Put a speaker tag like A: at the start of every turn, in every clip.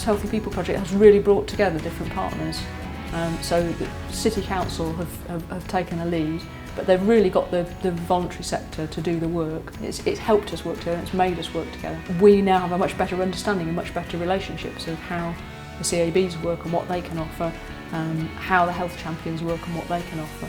A: this Healthy People project has really brought together different partners. So the City Council have taken a lead, but they've really got the voluntary sector to do the work. It's helped us work together, it's made us work together. We now have a much better understanding and much better relationships of how the CABs work and what they can offer, how the health champions work and what they can offer.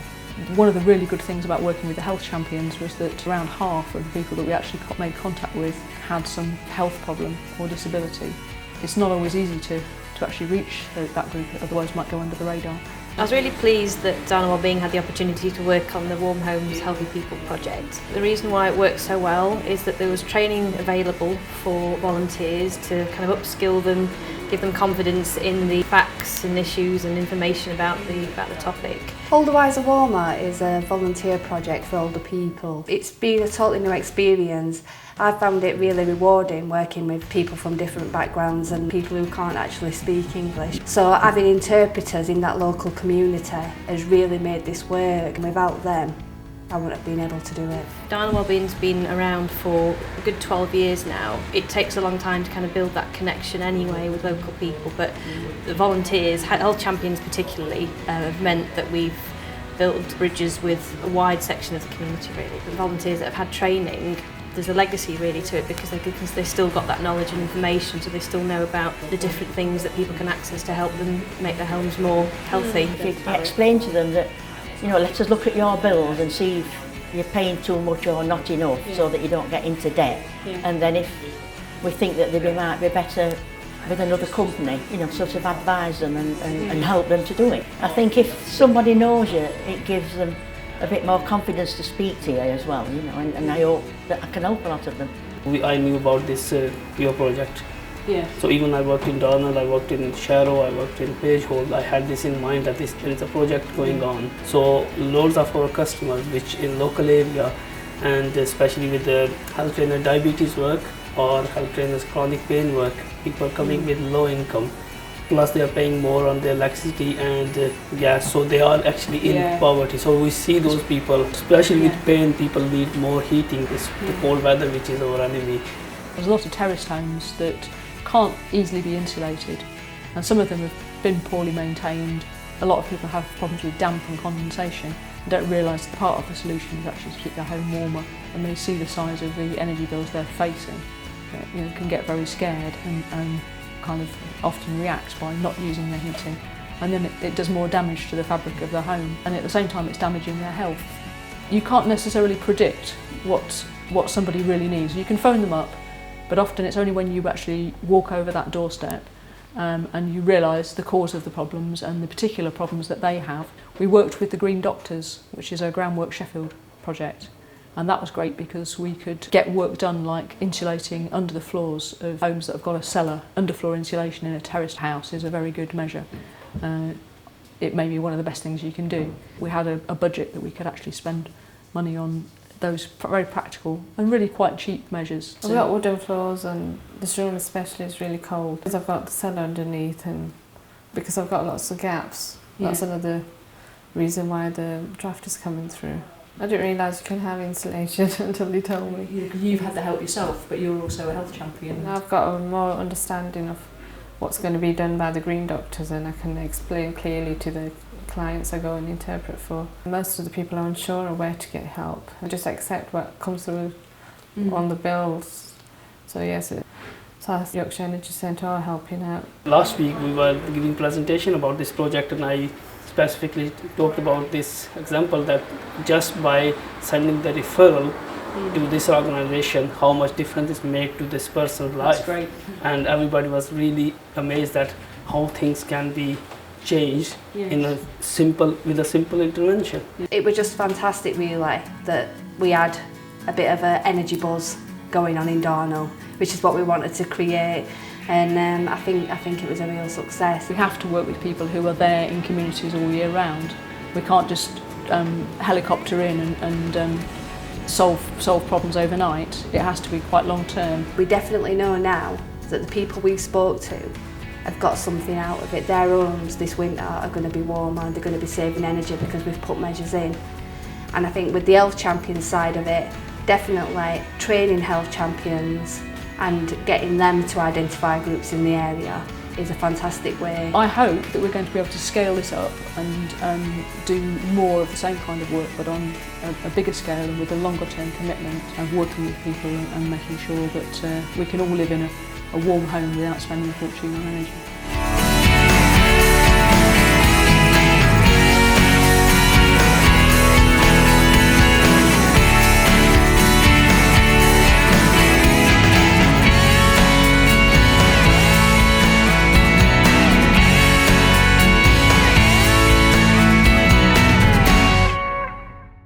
A: One of the really good things about working with the health champions was that around half of the people that we actually made contact with had some health problem or disability. It's not always easy to actually reach that group, otherwise it might go under the radar.
B: I was really pleased that Darnall Wellbeing had the opportunity to work on the Warm Homes Healthy People project. The reason why it worked so well is that there was training available for volunteers to kind of upskill them, give them confidence in the facts and issues and information about the topic.
C: Older Wiser Warmer is a volunteer project for older people. It's been a totally new experience. I found it really rewarding working with people from different backgrounds and people who can't actually speak English. So having interpreters in that local community has really made this work, and without them I wouldn't have been able to do it.
B: Darnall Wellbeing's been around for a good 12 years now. It takes a long time to kind of build that connection anyway with local people, but the volunteers, health champions particularly, have meant that we've built bridges with a wide section of the community really. The volunteers that have had training, there's a legacy really to it because they still got that knowledge and information, so they still know about the different things that people can access to help them make their homes more healthy.
D: If you explain to them that, you know, let us look at your bills and see if you're paying too much or not enough, so that you don't get into debt. And then if we think that they might be better with another company, you know, sort of advise them and help them to do it. I think if somebody knows you, it gives them a bit more confidence to speak to you as well, you know, and I hope that I can help a lot of them.
E: I knew about this PO project. So even I worked in Darnall, I worked in Sharrow, I worked in Pagehole, I had this in mind that there is a project going on. So loads of our customers which in local area, and especially with the health trainer diabetes work or health trainers chronic pain work, people coming with low income, plus they are paying more on their electricity and gas, so they are actually in poverty. So we see those people, especially with pain, people need more heating, this the cold weather which is our enemy.
A: There's a lot of terraced homes that can't easily be insulated, and some of them have been poorly maintained. A lot of people have problems with damp and condensation and don't realise that part of the solution is actually to keep their home warmer, and they see the size of the energy bills they're facing, you know, can get very scared and kind of often react by not using their heating, and then it does more damage to the fabric of their home, and at the same time it's damaging their health. You can't necessarily predict what somebody really needs. You can phone them up, but often it's only when you actually walk over that doorstep and you realise the cause of the problems and the particular problems that they have. We worked with the Green Doctors, which is a Groundwork Sheffield project, and that was great because we could get work done like insulating under the floors of homes that have got a cellar. Underfloor insulation in a terraced house is a very good measure. It may be one of the best things you can do. We had a budget that we could actually spend money on those very practical and really quite cheap measures.
F: I've got wooden floors, and this room especially is really cold because I've got the cellar underneath, and because I've got lots of gaps. That's another reason why the draft is coming through. I didn't realise you can have insulation until they told me.
A: You've had the help yourself, but you're also a health champion.
F: I've got a more understanding of what's going to be done by the Green Doctors, and I can explain clearly to the clients I go and interpret for. Most of the people are unsure of where to get help and just accept what comes through on the bills. So yes, so Yorkshire Energy Centre are helping out.
E: Last week we were giving presentation about this project, and I specifically talked about this example that just by sending the referral to this organisation, how much difference is made to this person's life.
A: That's great.
E: And everybody was really amazed at how things can be changed with a simple intervention.
C: It was just fantastic really that we had a bit of an energy buzz going on in Darnall, which is what we wanted to create, and I think it was a real success.
A: We have to work with people who are there in communities all year round. We can't just helicopter in and solve problems overnight. It has to be quite long term.
C: We definitely know now that the people we spoke to have got something out of it. Their homes this winter are going to be warmer, and they're going to be saving energy because we've put measures in. And I think with the health champions side of it, definitely training health champions and getting them to identify groups in the area is a fantastic way.
A: I hope that we're going to be able to scale this up and do more of the same kind of work, but on a bigger scale and with a longer term commitment of working with people and making sure that we can all live in a warm home without spending a fortune on energy.